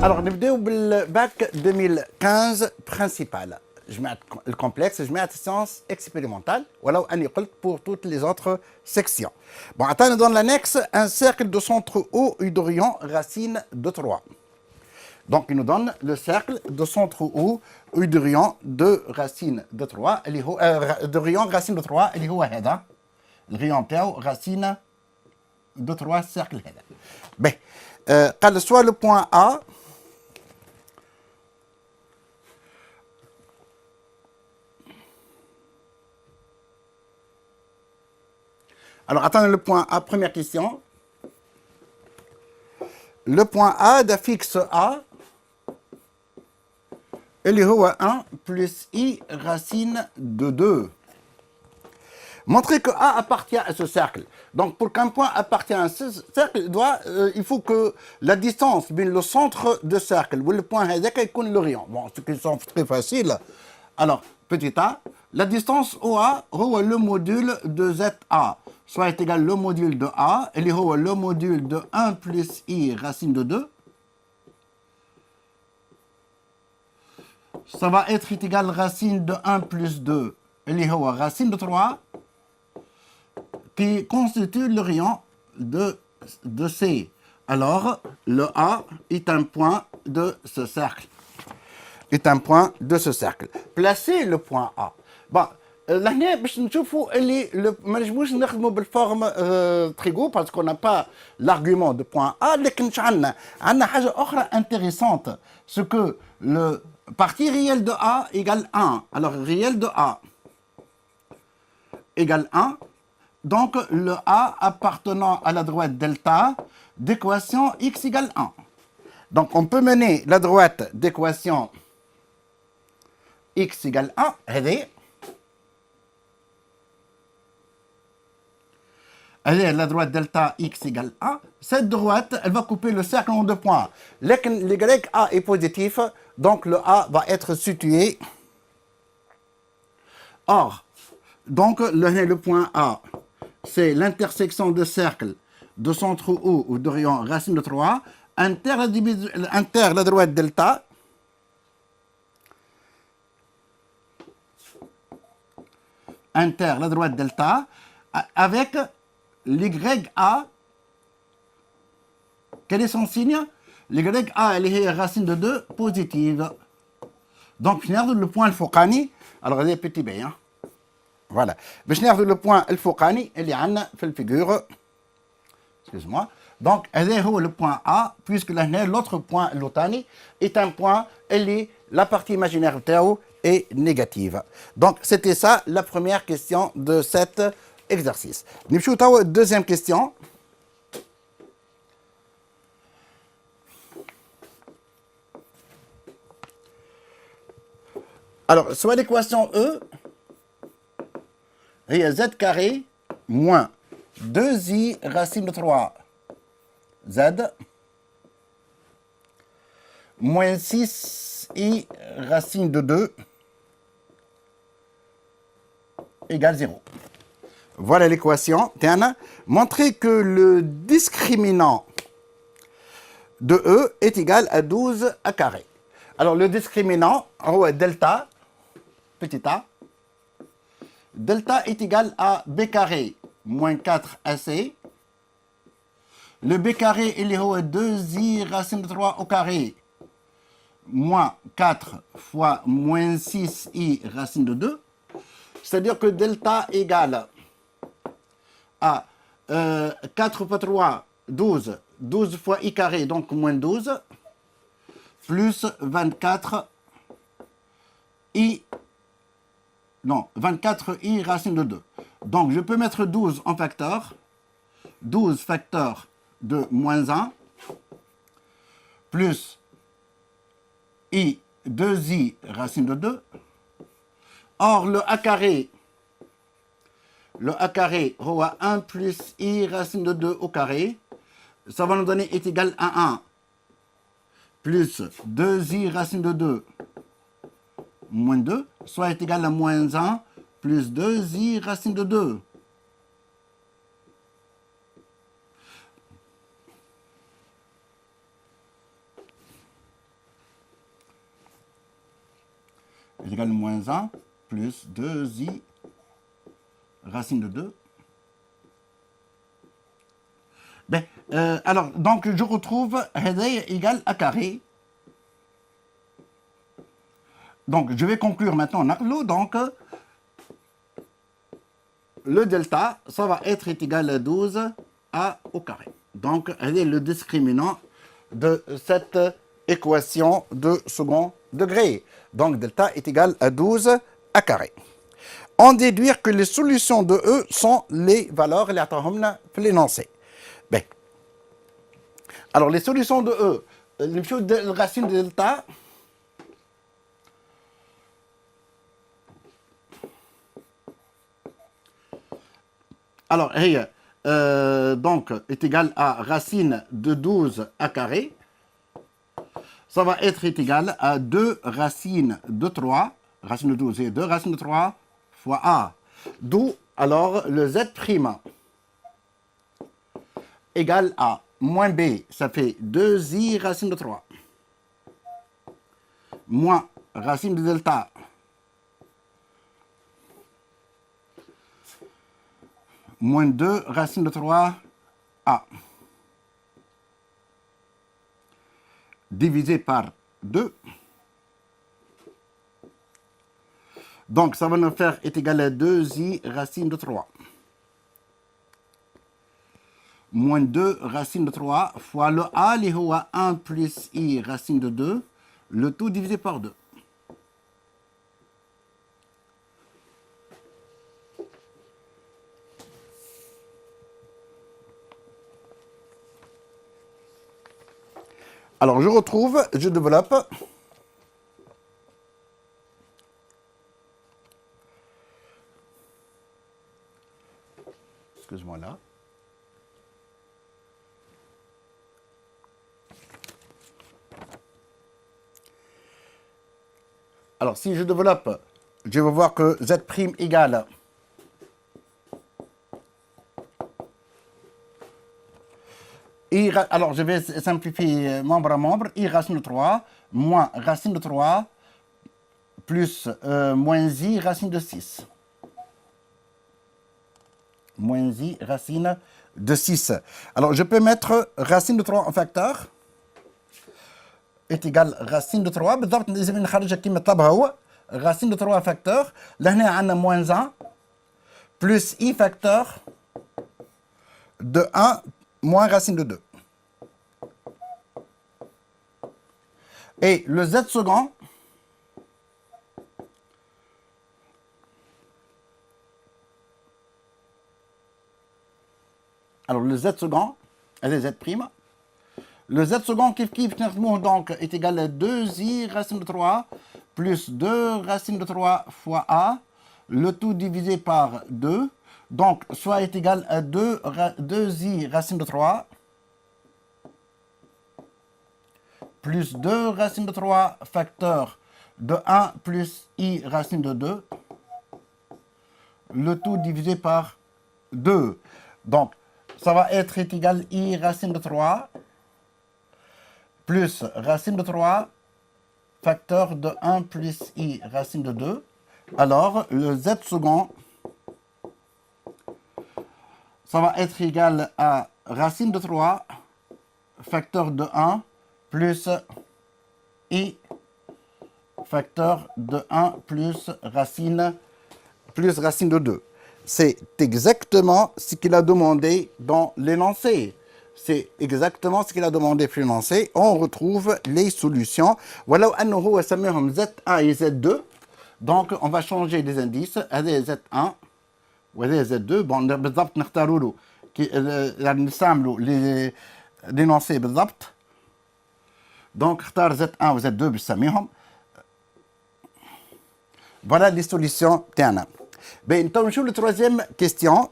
Alors, نبداو بالباك 2015 principal. جمعت الكومبلكس جمعت السيونس اكسبيريمونتال ولو اني قلت pour toutes les autres sections. Bon, attends, dans l'annexe, un cercle de centre O eudorien racine de 3. Donc, il nous donne le cercle de centre O eudorien de racine de 3 اللي هو de rayon racine de 3 اللي هو هذا الريون تاعو racine de 3 cercle هذا. Ben, قال soit le point A Alors, attendez le point A, première question. Le point A d'affixe A, il est 1 plus I racine de 2. Montrez que A appartient à ce cercle. Donc, pour qu'un point appartienne à ce cercle, il faut que la distance entre le centre de cercle ou le point est le rayon. Bon, ce qui sont très facile. Alors, petit a, la distance OA est le module de ZA, soit est égal le module de A, et le module de 1 plus I racine de 2. Ça va être égal racine de 1 plus 2, et racine de 3, qui constitue le rayon de C. Alors, le A est un point de ce cercle. Est un point de ce cercle. Placez le point A. Bon, là, باش نشوفوا اللي ما نجموش نخدموا بالفورم تريغو parce qu'on n'a pas l'argument de point A, لكن عندنا حاجة أخرى intéressante, ce que le partie réelle de A égale 1. Alors, réel de A égale 1. Donc, le A appartenant à la droite delta d'équation x égale 1. Donc, on peut mener la droite d'équation x égale 1, elle est la droite delta x égale 1. Cette droite, elle va couper le cercle en 2 points. Le grec A est positif, donc le A va être situé. Or, donc le point A, c'est l'intersection de cercle de centre O ou de rayon racine de 3, inter la droite delta, inter la droite delta, avec l'YA. Quel est son signe? l'YA, elle est racine de 2 positive. Donc, je le point الفوقاني. Alors, il est petit b. Hein? Voilà. باش ناخذ le point الفوقاني اللي عندنا في الفيجure. Excuse-moi. Donc, elle est le point A, puisque l'autre point, l'otani, est un point, la partie imaginaire théo est négative. Donc, c'était ça la première question de cet exercice. Deuxième question. Alors, soit l'équation E, il y a z carré moins 2i racine de 3 z moins 6i racine de 2 égale 0. Voilà l'équation. Montrez que le discriminant de E est égal à 12 a carré. Alors le discriminant, delta, petit a, delta est égal à b carré moins 4ac. Le b carré, il est 2i racine de 3 au carré moins 4 fois moins 6i racine de 2. C'est-à-dire que delta égale à 4 fois 3, 12. 12 fois i carré, donc moins 12, plus 24 i, non, 24 i racine de 2. Donc, je peux mettre 12 en facteur. 12 facteur de moins 1, plus i, 2i racine de 2. Or, le a carré, aura 1 plus i racine de 2 au carré. Ça va nous donner est égal à 1 plus 2i racine de 2 moins 2, soit est égal à moins 1 plus 2i racine de 2. est égal à moins 1 plus 2i racine de 2. Ben, alors, donc, je retrouve هذا égal à carré. Donc, je vais conclure maintenant en donc, le delta, ça va être égal à 12 a au carré. Donc, c'est le discriminant de cette équation de second degré. Donc, delta est égal à 12 a carré. En déduire que les solutions de E sont les valeurs اللي عطاهمنا في l'énoncé. Ben. Alors, les solutions de E, le racine de delta, alors, donc, est égal à racine de 12 a carré. Ça va être égal à 2 racines de 3, racine de 12 et 2 racines de 3 fois a. D'où, alors, le z' égal à moins b, ça fait 2i racine de 3, moins racine de delta, moins 2 racine de 3 a, divisé par 2. Donc, ça va nous faire est égal à 2i racine de 3. Moins 2 racine de 3 fois le a, qui est 1 plus i racine de 2, le tout divisé par 2. Alors, je retrouve, je développe. Excuse-moi là. Alors, si je développe, je vais voir que z' égale I, alors, je vais simplifier membre à membre. I racine de 3 moins racine de 3 plus moins i racine de 6. Moins i racine de 6. Alors, je peux mettre racine de 3 en facteur. Est égal racine de 3. بالضبط لازم نخرج كيما طلبها هو. Racine de 3 facteur. لهنا عندنا moins 1 plus i facteur de 1 moins racine de 2. Et le z second, alors le z second, allez z prime, le z second qui donc est égal à 2i racine de 3 plus 2 racine de 3 fois a, le tout divisé par 2, donc soit est égal à 2i racine de 3 plus 2 racine de 3 facteur de 1 plus i racine de 2, le tout divisé par 2. Donc, ça va être égal à i racine de 3 plus racine de 3 facteur de 1 plus i racine de 2. Alors, le z second, ça va être égal à racine de 3 facteur de 1 plus i facteur de 1 plus racine de 2. C'est exactement ce qu'il a demandé dans l'énoncé. C'est exactement ce qu'il a demandé dans l'énoncé. On retrouve les solutions. Voilà, on سميهم Z1 et Z2. Donc, on va changer les indices. هذا Z1 وهذا Z2. Bon, بالضبط نختاروا له نستعملوا l'énoncé بالضبط. Donc, اختار Z1 و Z2 باش نسميهم. Voilà les solutions تاعنا. Ben, nous allons la troisième question.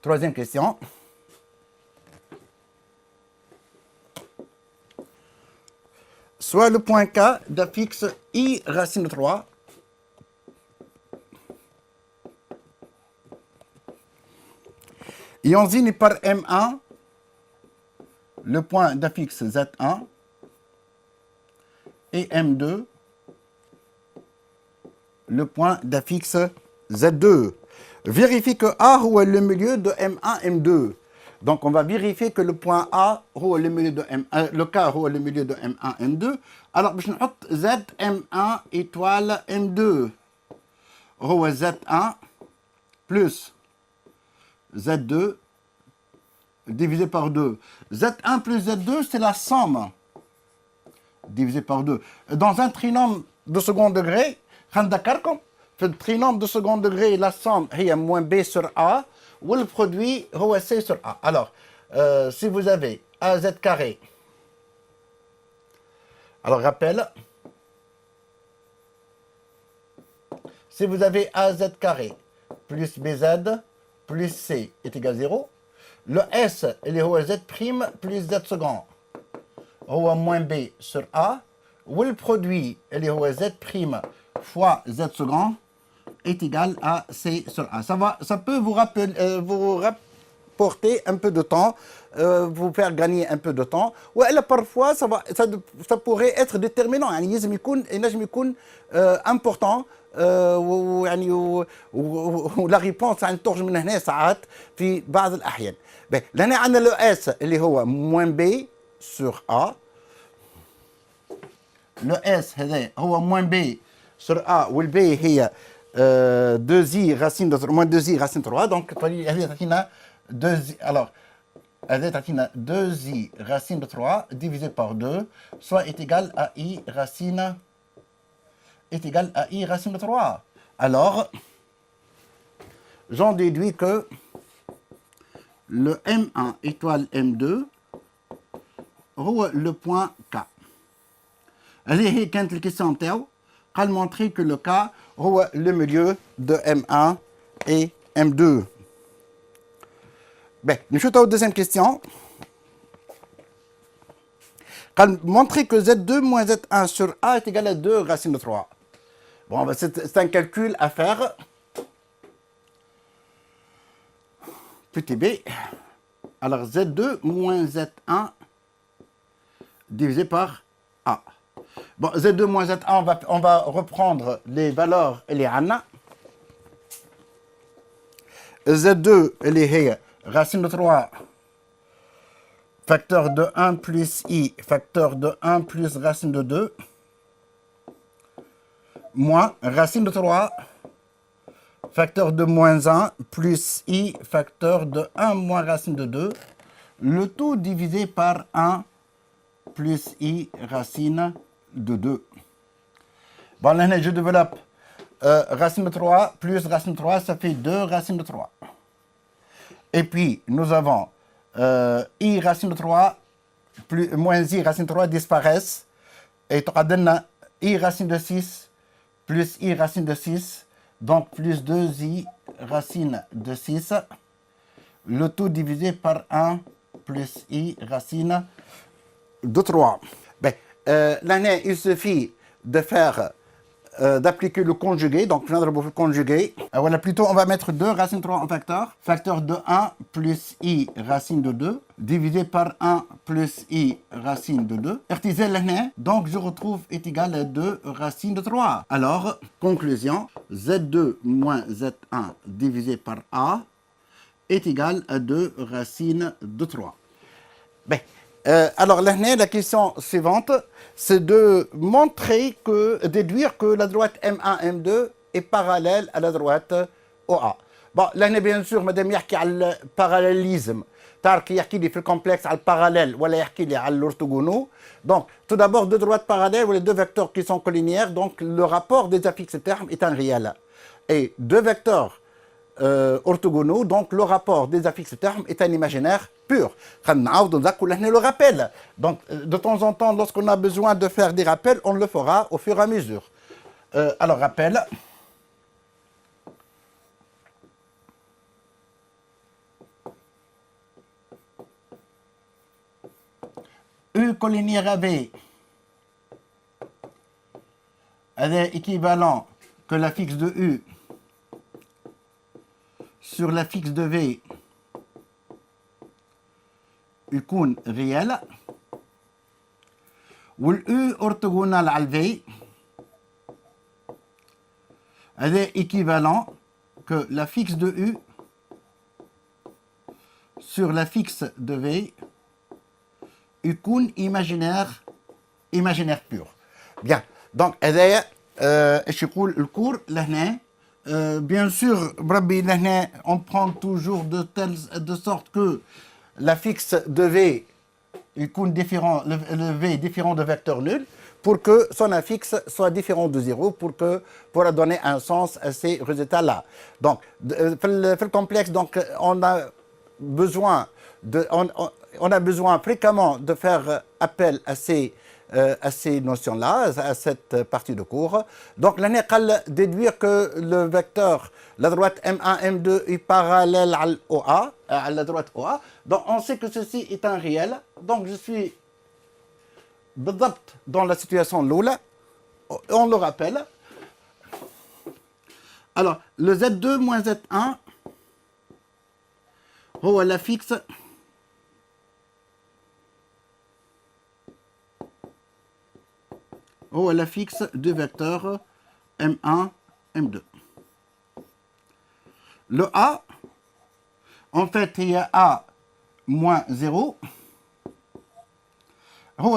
Troisième question. Soit le point K d'un fixe i racine de 3 Ionzine par M1 le point d'affixe Z1 et M2 le point d'affixe Z2. Vérifie que A est le milieu de M1, M2. Donc on va vérifier que le point A est le milieu de M1, le K est le milieu de M1, M2. Alors je vais mettre Z M1 étoile M2. هو Z1 plus Z2 divisé par 2. Z1 plus Z2, c'est la somme divisé par 2. Dans un trinôme de second degré, في الترينوم de second degré, la somme est moins B sur A, ou le produit est C sur A. Alors, si vous avez AZ carré, alors rappel, si vous avez AZ carré plus BZ plus C est égal à 0, le S il est Z prime plus Z second هو moins B sur A, ou le produit il est Z prime fois Z second est égal à C sur A. Ça peut vous rapporter un peu de temps, vous faire gagner un peu de temps. Ou elle, parfois, ça pourrait être déterminant. يعني ينجم يكون important. ويعني ولا ريبونس عن تخرج من هنا ساعات في بعض الأحيان. لهنا عندنا لو اس اللي هو موان بي سور A. لو اس هذا هو موان بي sur A, où le B est 2i racine de 3, moins 2i racine de 3, donc alors, 2i racine de 3 divisé par 2, soit est égal à i racine de 3. Alors, j'en déduis que le M1 étoile M2 هو le point K. هذه كانت الكيسيون نتاعو. قال montrer que le K est le milieu de M1 et M2. Ben, nous allons à la deuxième question. قال montrer que Z2 moins Z1 sur A est égal à 2 racine de 3. Bon, ben c'est un calcul à faire. Petit b. Alors Z2 moins Z1 divisé par A. Bon, Z2 moins Z1, on va reprendre les valeurs et les anna. Z2, elle est racine de 3, facteur de 1 plus I, facteur de 1 plus racine de 2, moins racine de 3, facteur de moins 1 plus I, facteur de 1 moins racine de 2, le tout divisé par 1 plus I racine de 2. Bon, là, je développe racine de 3 plus racine de 3, ça fait 2 racines de 3. Et puis, nous avons I racine de 3 plus, moins I racine de 3 disparaissent. Et I racine de 6 plus I racine de 6, donc plus 2I racine de 6. Le tout divisé par 1 plus I racine de 3. Ben, l'année, il suffit de faire d'appliquer le conjugué, donc je viens de le conjuguer. Voilà, plutôt on va mettre 2 racine de 3 en facteur. Facteur de 1 plus I racine de 2, divisé par 1 plus I racine de 2. Artiser l'année, donc je retrouve est égal à 2 racine de 3. Alors, conclusion, Z2 moins Z1 divisé par A est égal à 2 racine de 3. Ben, alors là, la question suivante, c'est de montrer déduire que la droite M1, M2 est parallèle à la droite OA. Bon, là, bien sûr, madame, il y a le parallélisme. Tar qui y a qui fait le complexe à le parallèle, ou il y a qui à l'orthogonaux. Donc, tout d'abord, deux droites parallèles, ou les deux vecteurs qui sont collinéaires, donc le rapport des affixes termes est un réel. Et deux vecteurs orthogonaux, donc le rapport des affixes termes est un imaginaire pur. Le rappel. Donc, de temps en temps, lorsqu'on a besoin de faire des rappels, on le fera au fur et à mesure. Alors, rappel. U collinéaire à V est équivalent que l'affixe de U sur l'affixe de V يكون réel والU orthogonal على V est équivalent que la fixe de U sur la fixe de V يكون imaginaire pur. Bien, donc ايش يقول الكور لهنا bien sûr بربي لهنا on prend toujours de sorte que la fixe de V يكون différent, le V différent de vecteur nul pour que son affixe soit différent de 0 pour donner un sens à ces résultats-là. Donc, dans le complexe, donc, on a besoin fréquemment de faire appel à ces notions-là, à cette partie de cours. Donc, l'année déduire que le vecteur, la droite M1, M2 est parallèle à l'OA, à la droite OA. Donc, on sait que ceci est un réel. Donc, je suis dans la situation l'oula. On le rappelle. Alors, le Z2 moins Z1, la fixe la fixe du vecteur M1, M2. Le A, en fait, il y a A moins 0.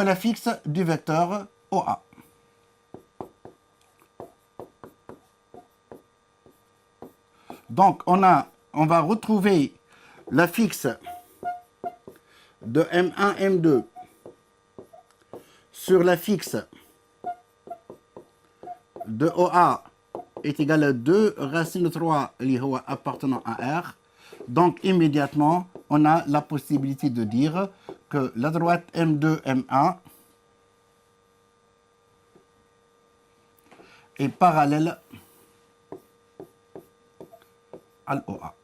La fixe du vecteur OA. Donc, on va retrouver la fixe de M1, M2 sur la fixe de OA est égal à 2 racine de 3 appartenant à R. Donc, immédiatement, on a la possibilité de dire que la droite M2, M1 est parallèle à l'OA.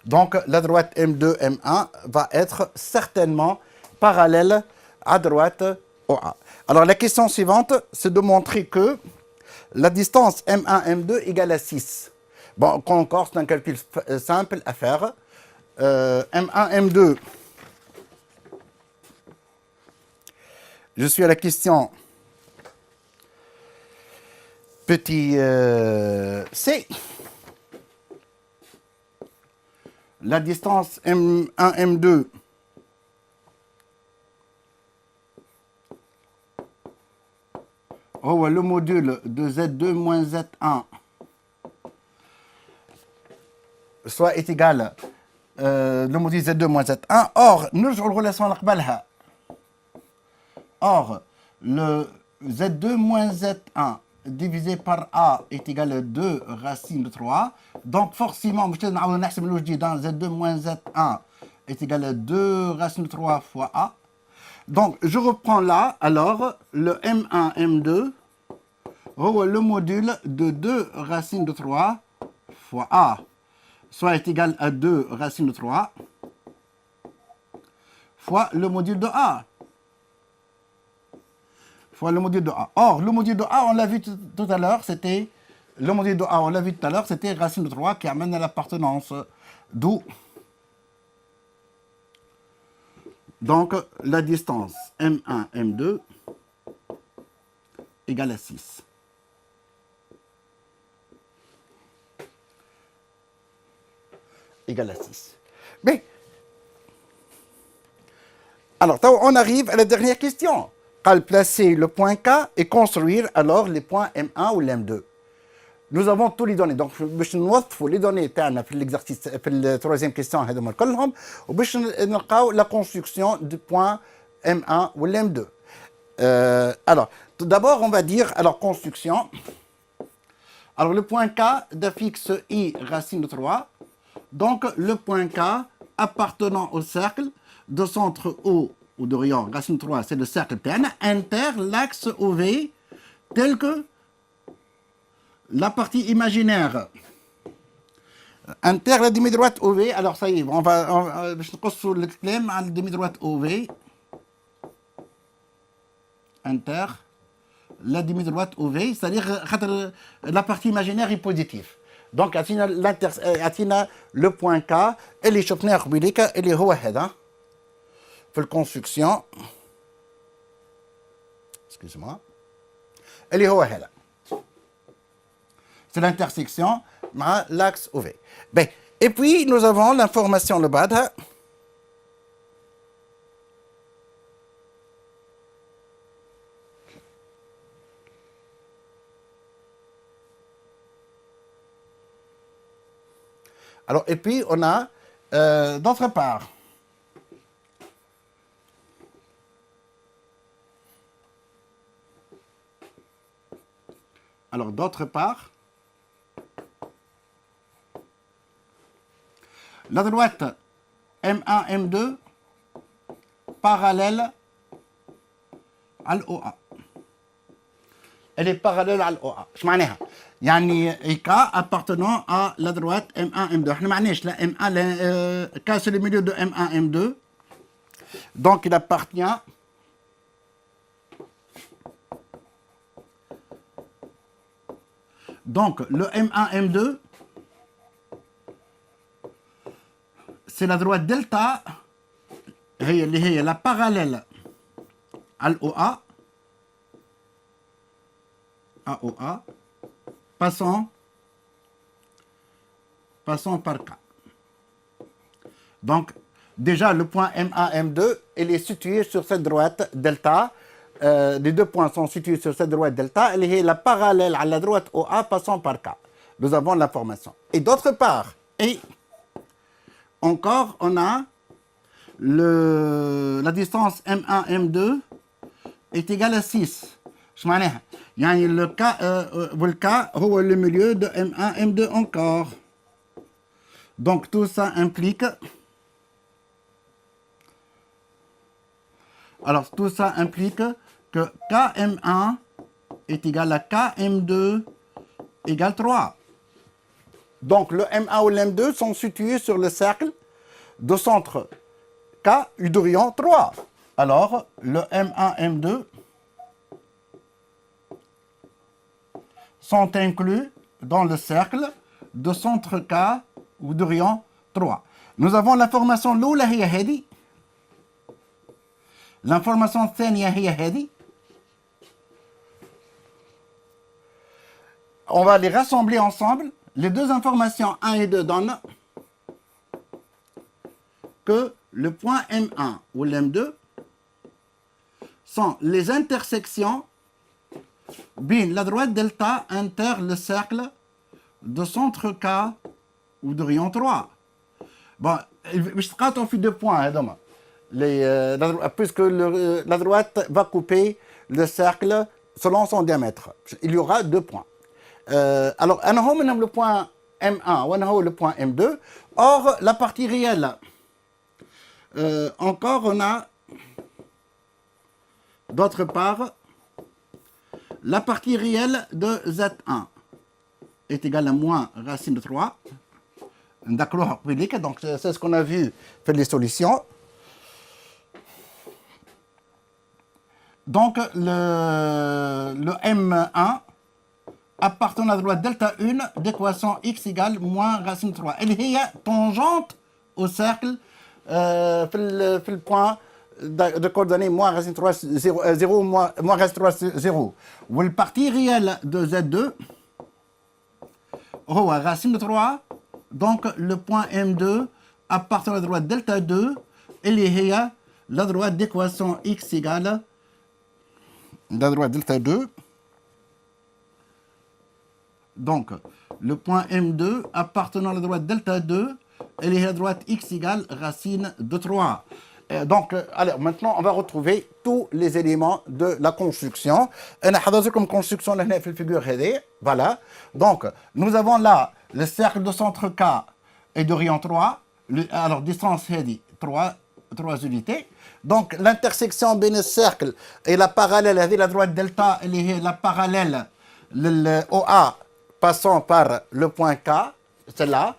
Donc, la droite M2, M1 va être certainement parallèle à droite OA. Alors, la question suivante, c'est de montrer que la distance M1, M2 égale à 6. Bon, encore, c'est un calcul simple à faire. M1, M2, je suis à la question petit c. La distance M1, M2 le module de Z2 moins Z1 soit est égal le module Z2 moins Z1. Or, nous avons relation à Or, le Z2 moins Z1 divisé par A est égal à 2 racine de 3. Donc, forcément, dans Z2 moins Z1 est égal à 2 racine de 3 fois A. Donc, je reprends là, alors, le M1, M2, le module de 2 racines de 3 fois A, soit est égal à 2 racines de 3 fois le module de A. Fois le module de A. Or, le module de A, on l'a vu tout à l'heure, c'était... Le module de A, on l'a vu tout à l'heure, c'était racine de 3 qui amène à l'appartenance. D'où... Donc, la distance M1, M2 égale à 6. Égale à 6. Mais, alors, on arrive à la dernière question. Placer le point K et construire alors les points M1 ou l'M2. Nous avons tous les données. Donc, باش نوظفوا les données تاعنا في l'exercice في la troisième question هذوما كلهم وباش نلقاو la construction du point M1 ou l'M2. Alors, tout d'abord, on va dire alors construction. Alors, le point K d'affixe I racine de 3. Donc, le point K appartenant au cercle de centre O ou de rayon racine de 3, c'est le cercle PN, inter l'axe OV tel que la partie imaginaire inter la demi-droite OV. Alors ça y est, on va sur le claim à la demi-droite OV inter la demi-droite OV, c'est-à-dire la partie imaginaire est positive. Donc عطينا le point K اللي شفناه قبيليك اللي هو هذا في الكونستركسيون excusez-moi اللي هو هذا c'est l'intersection مع l'axe OV. Ben, et puis nous avons l'information اللي بعدها alors et puis on a d'autre part alors d'autre part la droite M1 M2 parallèle à l'OA. Elle est parallèle à l'OA. ايش معناها؟ يعني K appartenant à la droite M1 M2. احنا معناش لا M1 لا K c'est le milieu de M1 M2. Donc il appartient donc le M1 M2 c'est la droite delta هي اللي هي la parallèle à l'OA AOA passant par K. Donc déjà le point M1 M2 il est situé sur cette droite delta. Les deux points sont situés sur cette droite delta, elle est la parallèle à la droite OA passant par K. Nous avons l'information. Et d'autre part, et encore, on a la distance M1 M2 est égale à 6. Je m'en ai. Le K هو le milieu de M1 M2 encore. Donc tout ça implique. Alors tout ça implique que KM1 est égal à KM2 égale 3. Donc le M1 ou le M2 sont situés sur le cercle de centre K Eudorion 3. Alors le M1 M2 sont inclus dans le cercle de centre K Eudorion 3. Nous avons l'information الأولى هي هذه. L'information الثانية هي هذه. On va les rassembler ensemble. Les deux informations 1 et 2 donnent que le point M1 ou l'M2 sont les intersections bien la droite delta inter le cercle de centre K ou de rayon 3. Bon, je traite en fait deux points, puisque la droite va couper le cercle selon son diamètre. Il y aura deux points. Alors, on a le point M1 ou on a le point M2. Or, la partie réelle, encore on a, d'autre part, la partie réelle de Z1 est égale à moins racine de 3. D'accord, donc c'est ce qu'on a vu pour les solutions. Donc, le M1 appartient à la droite delta 1 d'équation x égale moins racine 3. Elle est tangente au cercle في le point de coordonnées moins racine 3 0 moins racine 3 0. Ou le partie réelle de Z2 هو racine 3. Donc le point M2 appartient à la droite delta 2. Elle est la droite d'équation x égale la droite delta 2. Donc, le point M2 appartenant à la droite delta 2, elle est à la droite x égale racine de 3. Donc, alors, maintenant, on va retrouver tous les éléments de la construction. On a comme construction la figure. Voilà. Donc, nous avons là le cercle de centre K et de rayon 3. Alors, distance 3 unités. Donc, l'intersection entre le cercle et la parallèle, la droite delta, elle est la parallèle, le OA passant par le point K, c'est là.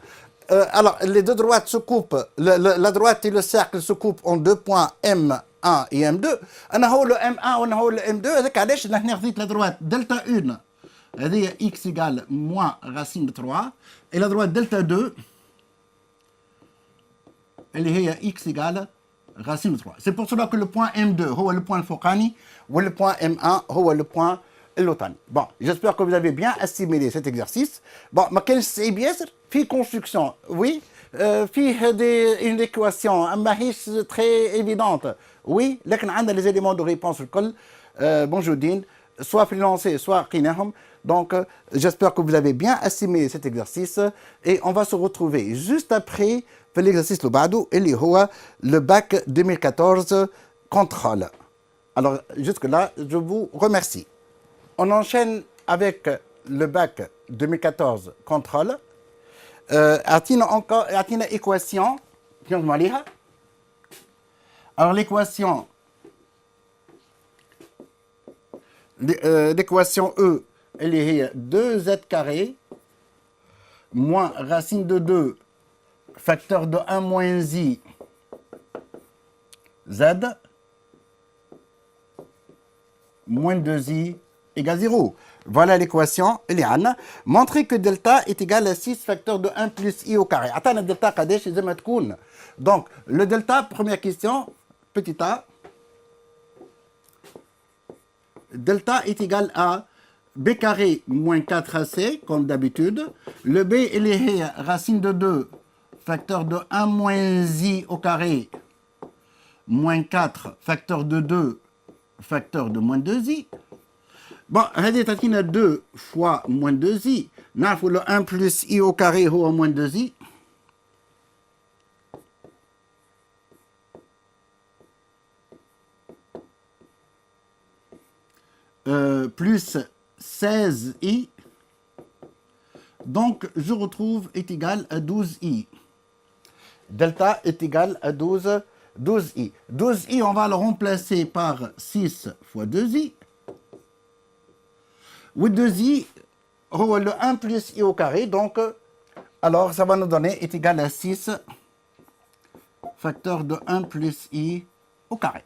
Alors, les deux droites se coupent, la droite et le cercle se coupent en deux points M1 et M2. On a le M1 on a le M2, avec la droite delta 1, c'est x égale moins racine de 3, et la droite delta 2, elle est x égale racine de 3. C'est pour cela que le point M2, c'est le point Al-Fouqani, ou le point M1, c'est le point Al-Lotani. Bon, j'espère que vous avez bien assimilé cet exercice. Bon, mais quel c'est bien, fait construction, oui, fait une équation, très évidente, oui, mais on a les éléments de réponse, bonjour, soit financés, soit qinahum. Donc, j'espère que vous avez bien assimilé cet exercice et on va se retrouver juste après l'exercice le bac 2014 contrôle. Alors, jusque-là, je vous remercie. On enchaîne avec le bac 2014 contrôle. Atina équation. Alors, l'équation E, elle est 2z carré moins racine de 2 facteur de 1 moins i z moins 2i égale 0. Voilà l'équation. Montrer que delta est égal à 6 facteur de 1 plus i au carré. Attends, le delta, donc, le delta, première question, petit a. Delta est égal à b carré moins 4ac, comme d'habitude. Le b, il est racine de 2, facteur de 1 moins i au carré, moins 4, facteur de 2, facteur de moins 2i. Bon, il y a 2 fois moins 2i. Nous le 1 plus i au carré ou moins 2i. Plus 16i. Donc, je retrouve est égal à 12i. Delta est égal à 12i. 12i, on va le remplacer par 6 fois 2i. Ou 2i, le 1 plus i au carré. Donc, alors, ça va nous donner est égal à 6 facteur de 1 plus i au carré.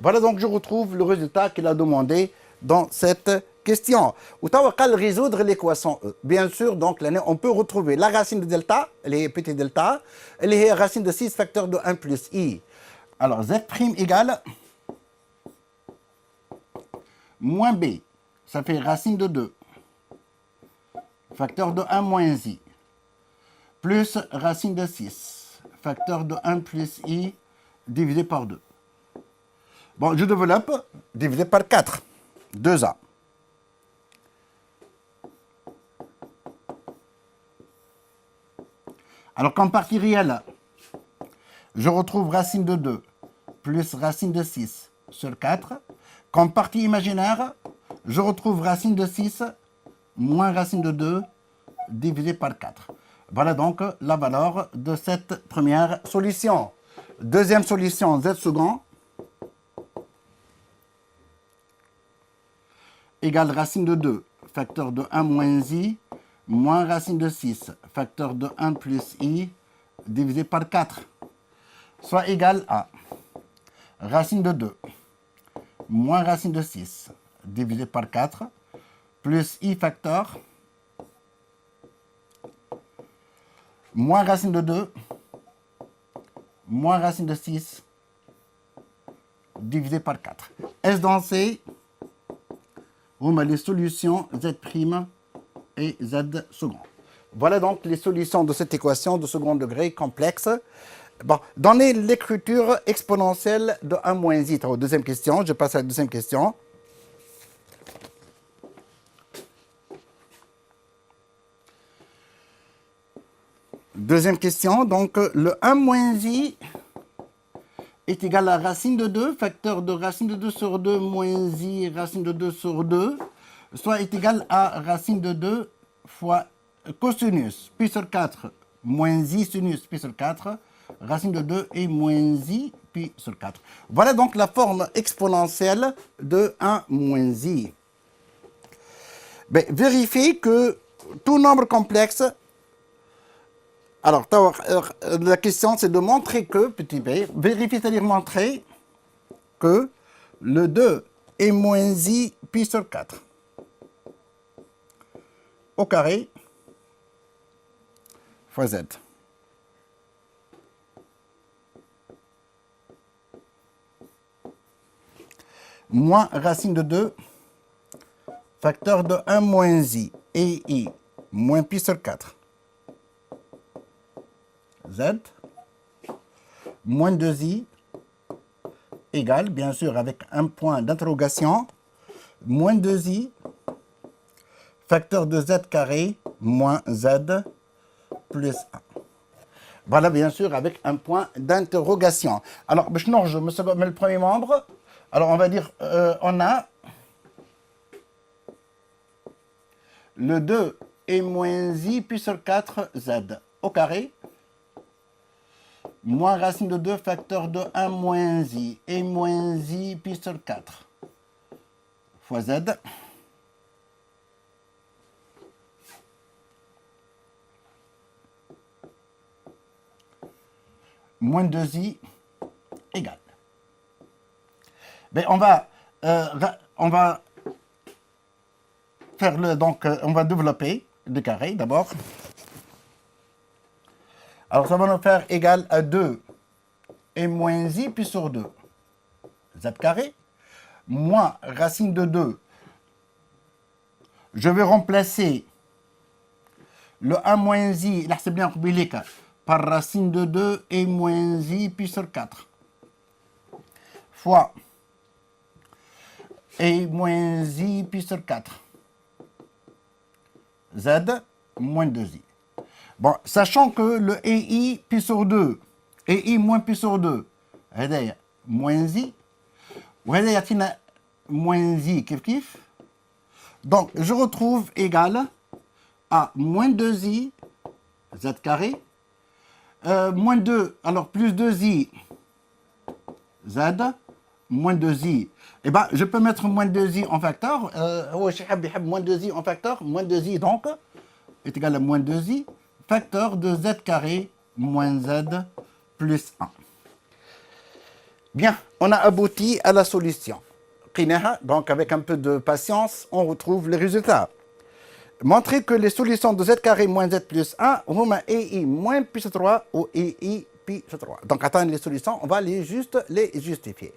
Voilà, donc je retrouve le résultat qu'il a demandé dans cette question. Ou résoudre l'équation E. Bien sûr, donc, on peut retrouver la racine de delta, les petits delta, et les racines de 6 facteur de 1 plus i. Alors, z' égale moins b, ça fait racine de 2, facteur de 1 moins i, plus racine de 6, facteur de 1 plus i, divisé par 2. Bon, je développe, divisé par 4, 2a. Alors, qu'en partie réelle, je retrouve racine de 2 plus racine de 6 sur 4. Qu'en partie imaginaire, je retrouve racine de 6 moins racine de 2 divisé par 4. Voilà donc la valeur de cette première solution. Deuxième solution, z second égale racine de 2, facteur de 1 moins i, moins racine de 6, facteur de 1 plus i, divisé par 4, soit égal à racine de 2, moins racine de 6, divisé par 4, plus i facteur, moins racine de 2, moins racine de 6, divisé par 4. Est-ce dans C? On met les solutions z' et z second. Voilà donc les solutions de cette équation de second degré complexe. Bon, donnez l'écriture exponentielle de 1 moins i. Deuxième question, je passe à la deuxième question. Deuxième question, donc le 1 moins i est égal à racine de 2, facteur de racine de 2 sur 2 moins i, racine de 2 sur 2, soit est égal à racine de 2 fois cosinus, pi sur 4, moins i sinus, pi sur 4, racine de 2 et moins i, pi sur 4. Voilà donc la forme exponentielle de 1 moins i. Ben, vérifiez que tout nombre complexe. Alors, la question, c'est de montrer que, petit b, vérifier, c'est-à-dire montrer que le 2 est moins i pi sur 4 au carré fois z. moins racine de 2 facteur de 1 moins i et i moins pi sur 4 z moins 2i égale, bien sûr, avec un point d'interrogation, moins 2i facteur de z carré moins z plus 1. Voilà, bien sûr, avec un point d'interrogation. Alors, je mets le premier membre. Alors, on va dire, on a le 2 et moins i pi sur 4 z au carré, moins racine de 2 facteur de 1 moins i et moins i pi sur 4 fois z moins 2i égale. Mais on va faire on va développer le carré d'abord. Alors ça va nous faire égal à 2 et moins i pi sur 2 z carré moins racine de 2. Je vais remplacer le 1 moins i, là c'est bien par racine de 2 et moins i pi sur 4 fois et moins i pi sur 4 z moins 2i. Bon, sachant que le i pi sur 2 et i moins pi sur 2 هذايا moins i وهذا يعطينا moins i كيف كيف. Donc je retrouve égal à moins 2i z carré moins 2, alors plus 2i z moins 2i. Eh bien, je peux mettre moins 2i en facteur. Moins 2i en facteur. Moins 2i donc est égal à moins 2i facteur de z carré moins z plus 1. Bien, on a abouti à la solution. Donc avec un peu de patience, on retrouve les résultats. Montrer que les solutions de z carré moins z plus 1 ont un EI moins pi sur 3 ou EI pi sur 3. Donc attendre les solutions, on va les justifier.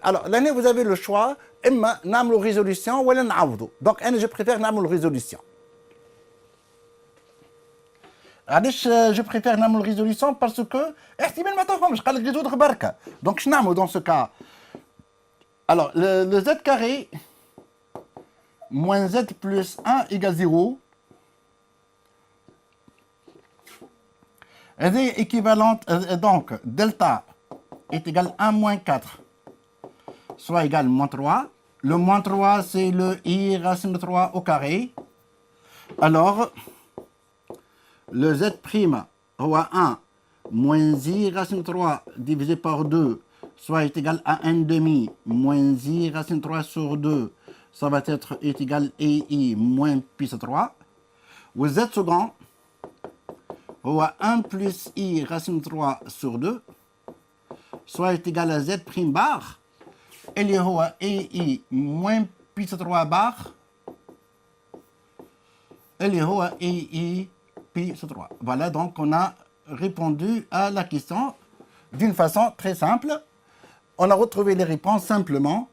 Alors l'année, vous avez le choix, imma نعملوا résolution ou نعوضوا. Donc je préfère نعمل résolution. علاش je préfère نعمل résolution parce que احتمال ما تفهمش قال لك résoudre بركه. Donc je نعمل dans ce cas. Alors le z carré moins z plus 1 égale 0. Elle est équivalente, donc delta est égal à 1 moins 4, soit égal à moins 3. Le moins 3, c'est le i racine de 3 au carré. Alors, le z prime à 1 moins i racine de 3 divisé par 2, soit est égal à 1 demi moins i racine de 3 sur 2, ça va être est égal à i moins pi sur 3. Ou z second, ou 1 plus i racine de 3 sur 2, soit est égal à z prime bar, et il y a i moins pi sur 3 bar, et il y a i pi sur 3. Voilà, donc on a répondu à la question d'une façon très simple. On a retrouvé les réponses simplement.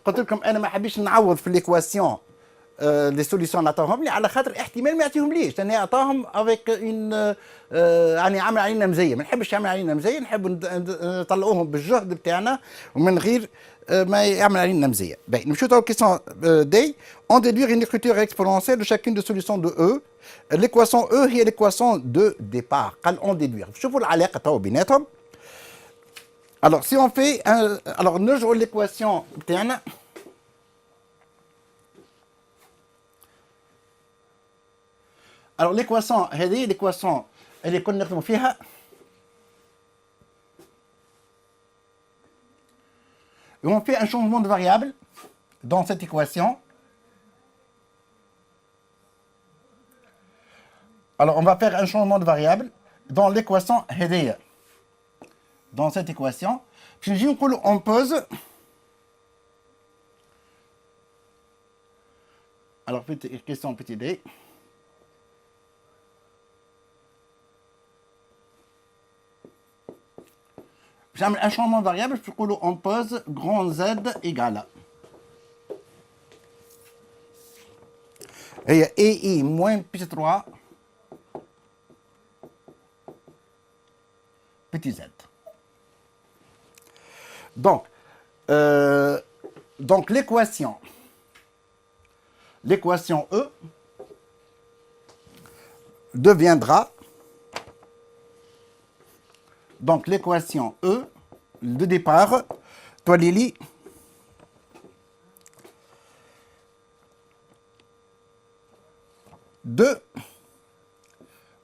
قلت لكم انا ما حبيتش نعوض في ليكواسيون لي سوليسيون نعطيهم لي على خاطر احتمال ما يعطيهم ليش، لان اعطاهم افيك اون يعني عامل علينا مزيه، ما نحبش يعمل علينا مزيه، نحب نطلعوهم بالجهد بتاعنا ومن غير ما يعمل علينا مزيه. باهي نمشيو تو كيسيون دي. اون ديدوير une écriture exponentielle de chacune des solutions de E. l'équation E هي l'équation de départ. قال اون ديدوير. شوفوا العلاقه تو بيناتهم. Alors, si on fait alors, nous jouons l'équation. Alors, l'équation, elle est connectée. Et on fait un changement de variable dans cette équation. Alors, on va faire un changement de variable dans l'équation هذه. Dans cette équation, puis on pose. Alors, petite question, petit d. un changement de variable, on pose grand Z égale. Et I moins pi 3 petit z. Donc l'équation E deviendra, donc l'équation E de départ, toi Lily, deux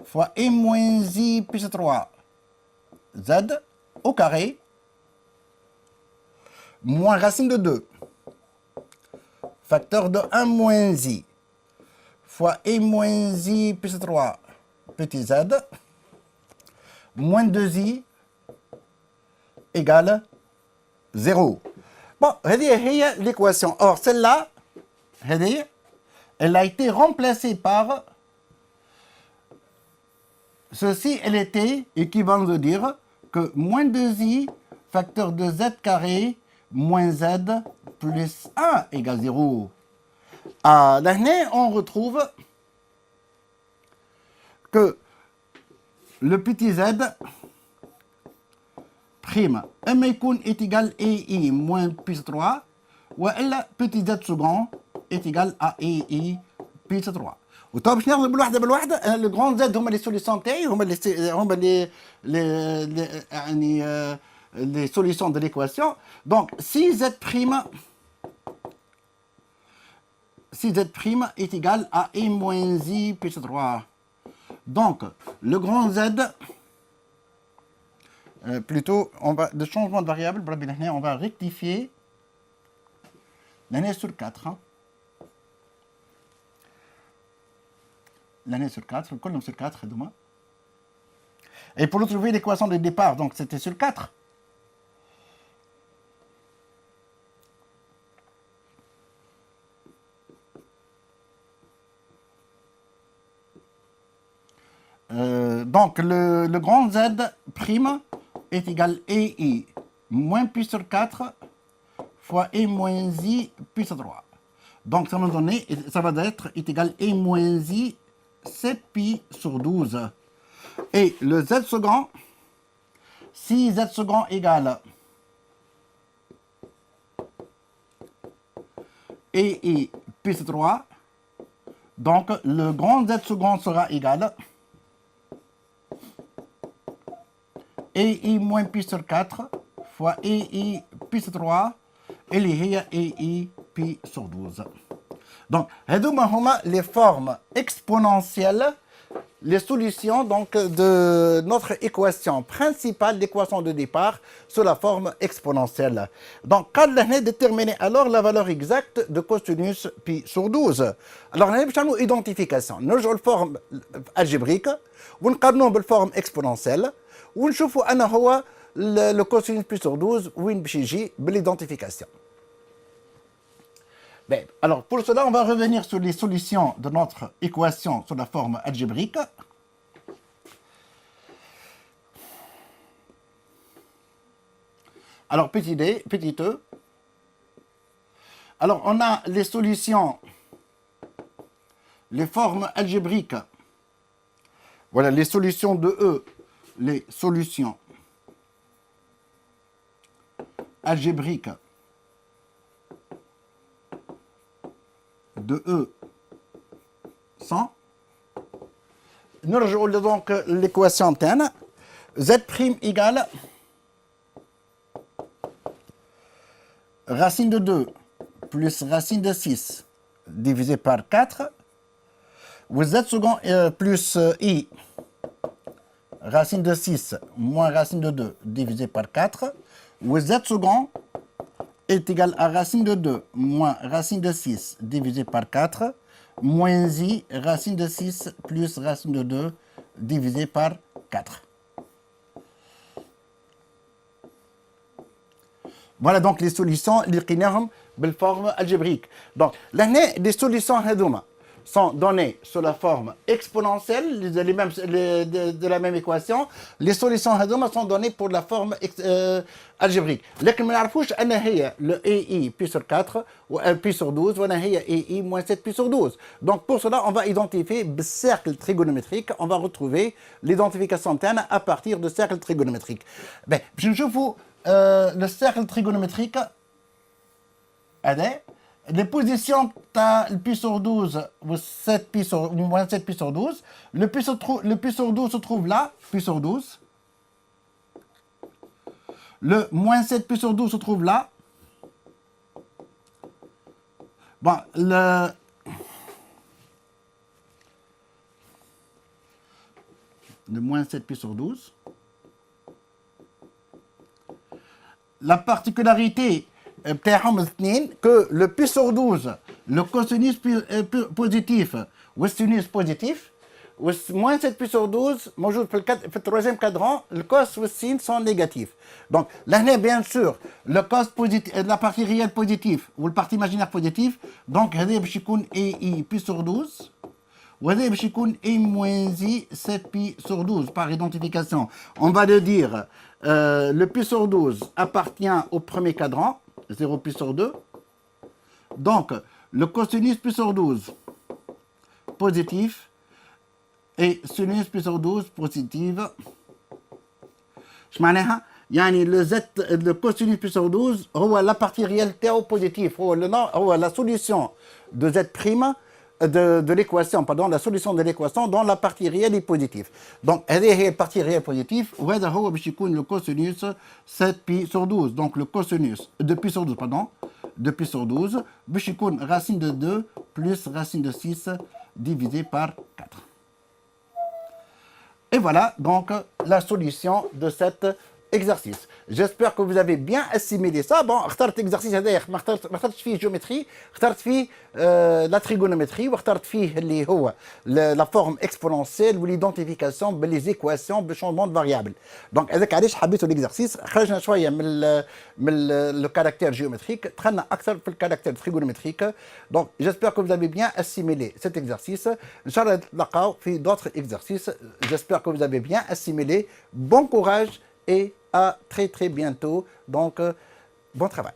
fois I moins I plus 3 Z au carré moins racine de 2 facteur de 1 moins I fois I moins I plus 3 petit z moins 2I égale 0. Bon, c'est l'équation. Or, celle-là, elle a été remplacée par ceci. Elle était équivalent de dire que moins 2I facteur de z carré moins z plus 1 égale 0. À l'année, on retrouve que le petit z prime est égal à I moins plus 3 ou le petit z second est égal à I plus 3. وطبعا باش ناخذ بالواحده بالواحده لو غران زد هما لي سوليسيون تاعي هما les solutions de l'équation. Donc si z' est égal à I moins I plus 3. Donc le grand Z, plutôt, de changement de variable, on va rectifier l'année sur 4. L'année sur 4, le colonne sur 4, demain. Et pour trouver l'équation de départ, donc c'était sur 4. Donc le grand Z prime est égal à I moins pi sur 4 fois I moins I plus 3. Donc ça va donner, ça va être est égal à I moins I 7 pi sur 12. Et le Z second, si Z second égale I plus 3, donc le grand Z second sera égal I moins pi sur 4 fois I pi sur 3 اللي هي I pi sur 12. Donc, les formes exponentielles, les solutions donc, de notre équation principale, l'équation de départ, sous la forme exponentielle. Donc, quand on a déterminé alors la valeur exacte de cosinus pi sur 12. Alors, on a une identification. Nous avons la forme algébrique, on a la forme exponentielle, ونشوفوا انا هو le cosinus pi sur 12 وين باش يجي بالidentification. Bien, alors pour cela on va revenir sur les solutions de notre équation sous la forme algébrique. Alors petit d, petit e. Alors on a les solutions, les formes algébriques. Voilà les solutions de e. Les solutions algébriques de E sont, nous rejoignons donc l'équation TN, Z' égale racine de 2 plus racine de 6 divisé par 4, ou Z second plus I racine de 6 moins racine de 2 divisé par 4, où Z second est égal à racine de 2 moins racine de 6 divisé par 4, moins I racine de 6 plus racine de 2 divisé par 4. Voilà donc les solutions, les formes algébriques. Donc, l'année des solutions, sont donnés sous la forme exponentielle de la même équation. Les solutions sont données pour la forme algébrique. لكن ما نعرفوش أن هي le AI pi sur 4 ou pi sur 12 وأن هي AI moins 7 pi sur 12. Donc pour cela, on va identifier le cercle trigonométrique. On va retrouver l'identification تاعنا à partir de cercle trigonométrique. Ben, je نشوفوا le cercle trigonométrique. Les positions le pi sur 12 ou 7 pi sur, moins 7 pi sur 12. Le pi sur 12 se trouve là, pi sur 12. Le moins 7 pi sur 12 se trouve là. Bon, le moins 7 pi sur 12. La particularité que le pi sur 12, le cosinus positif ou sinus positif, moins 7 pi sur 12, موجود في le troisième cadran, le cos ou le sin sont négatifs. Donc là, bien sûr, le cos positif, la partie réelle positive ou la partie imaginaire positive, donc هذا باش يكون AI pi sur 12. وهذا باش يكون A moins I 7 pi sur 12 par identification. On va le dire, le pi sur 12 appartient au premier cadran, 0 pi sur 2. Donc, le cosinus pi sur 12 positif et sinus pi sur 12 positive. معناها يعني le cosinus pi sur 12 هو la partie réelle تاعو positif. هو la solution de z prime de l'équation, pardon, la solution de l'équation dont la partie réelle est positive. Donc, elle est la partie réelle positive, وهذا هو باش يكون le cosinus 7 pi sur 12. Donc, le cosinus de pi sur 12, pardon, de pi sur 12, باش يكون racine de 2 plus racine de 6 divisé par 4. Et voilà donc la solution de cet exercice. J'espère que vous avez bien assimilé ça. Bon, اخترت exercice هذايا ما اخترتش فيه géométrie, اخترت فيه la trigonométrie واخترت فيه اللي هو la forme exponentielle ou l'identification les équations بالchangement de variables. Donc هذاك علاش حبيتوا l'exercice. خرجنا شويه من le caractère géométrique, دخلنا اكثر في le caractère trigonométrique. Donc j'espère que vous avez bien assimilé cet exercice. ان شاء الله نتلاقاو في d'autres exercices. J'espère que vous avez bien assimilé. Bon courage et à très très bientôt. Donc, bon travail.